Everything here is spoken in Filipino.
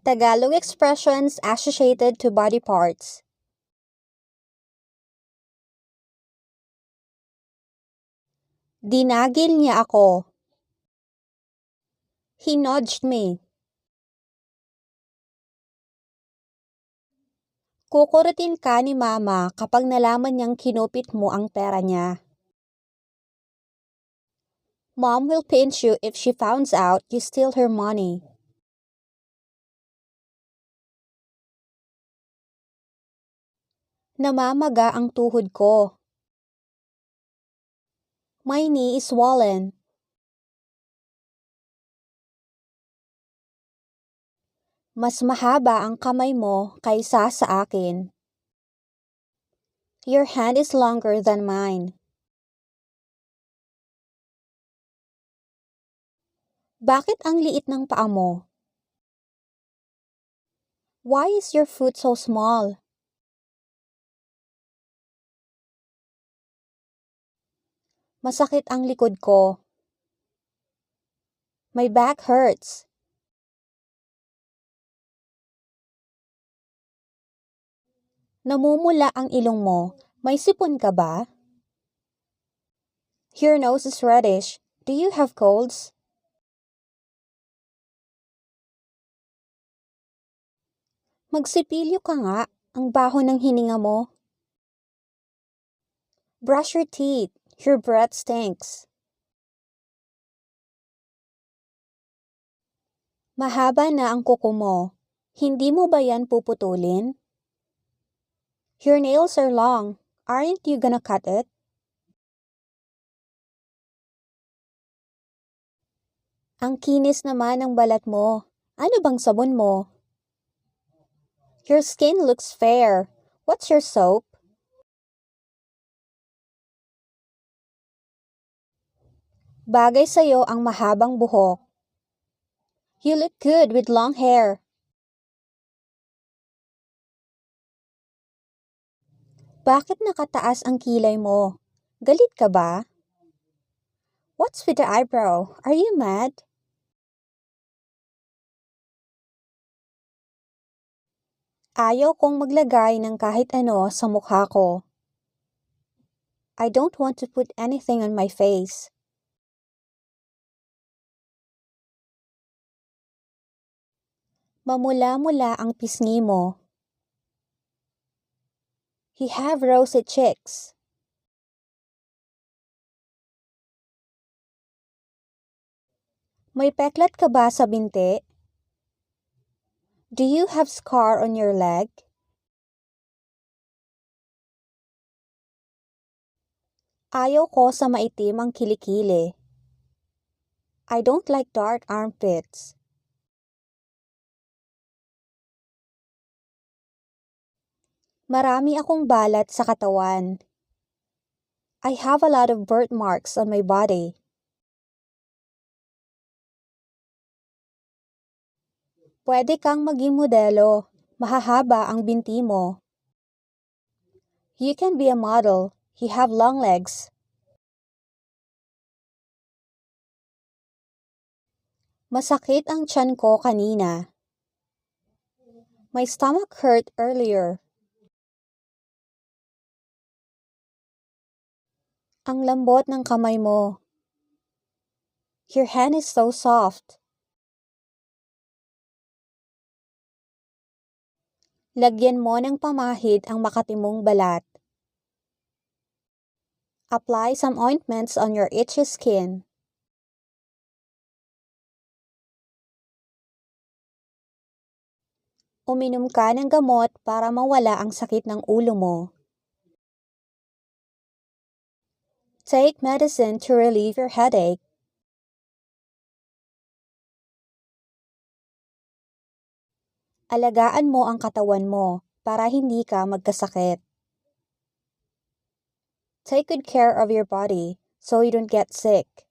Tagalog expressions associated to body parts. Dinagil niya ako. He nudged me. Kukurutin ka ni Mama kapag nalaman niyang kinupit mo ang pera niya. Mom will pinch you if she finds out you steal her money. Namamaga ang tuhod ko. My knee is swollen. Mas mahaba ang kamay mo kaysa sa akin. Your hand is longer than mine. Bakit ang liit ng paa mo? Why is your foot so small? Masakit ang likod ko. My back hurts. Namumula ang ilong mo. May sipon ka ba? Your nose is reddish. Do you have colds? Magsipilyo ka nga. Ang baho ng hininga mo. Brush your teeth. Your breath stinks. Mahaba na ang kuko mo. Hindi mo ba yan puputulin? Your nails are long. Aren't you gonna cut it? Ang kinis naman ng balat mo. Ano bang sabon mo? Your skin looks fair. What's your soap? Bagay sa'yo ang mahabang buhok. You look good with long hair. Bakit nakataas ang kilay mo? Galit ka ba? What's with the eyebrow? Are you mad? Ayaw kong maglagay ng kahit ano sa mukha ko. I don't want to put anything on my face. Mamula-mula ang pisngi mo. You have rosy cheeks. May peklat ka ba sa binti? Do you have scar on your leg? Ayaw ko sa maitim ang kilikili. I don't like dark armpits. Marami akong balat sa katawan. I have a lot of birthmarks on my body. Pwede kang maging modelo. Mahahaba ang binti mo. You can be a model. You have long legs. Masakit ang tiyan ko kanina. My stomach hurt earlier. Ang lambot ng kamay mo. Your hand is so soft. Lagyan mo ng pamahid ang makatimong balat. Apply some ointments on your itchy skin. Uminom ka ng gamot para mawala ang sakit ng ulo mo. Take medicine to relieve your headache. Alagaan mo ang katawan mo para hindi ka magkasakit. Take good care of your body so you don't get sick.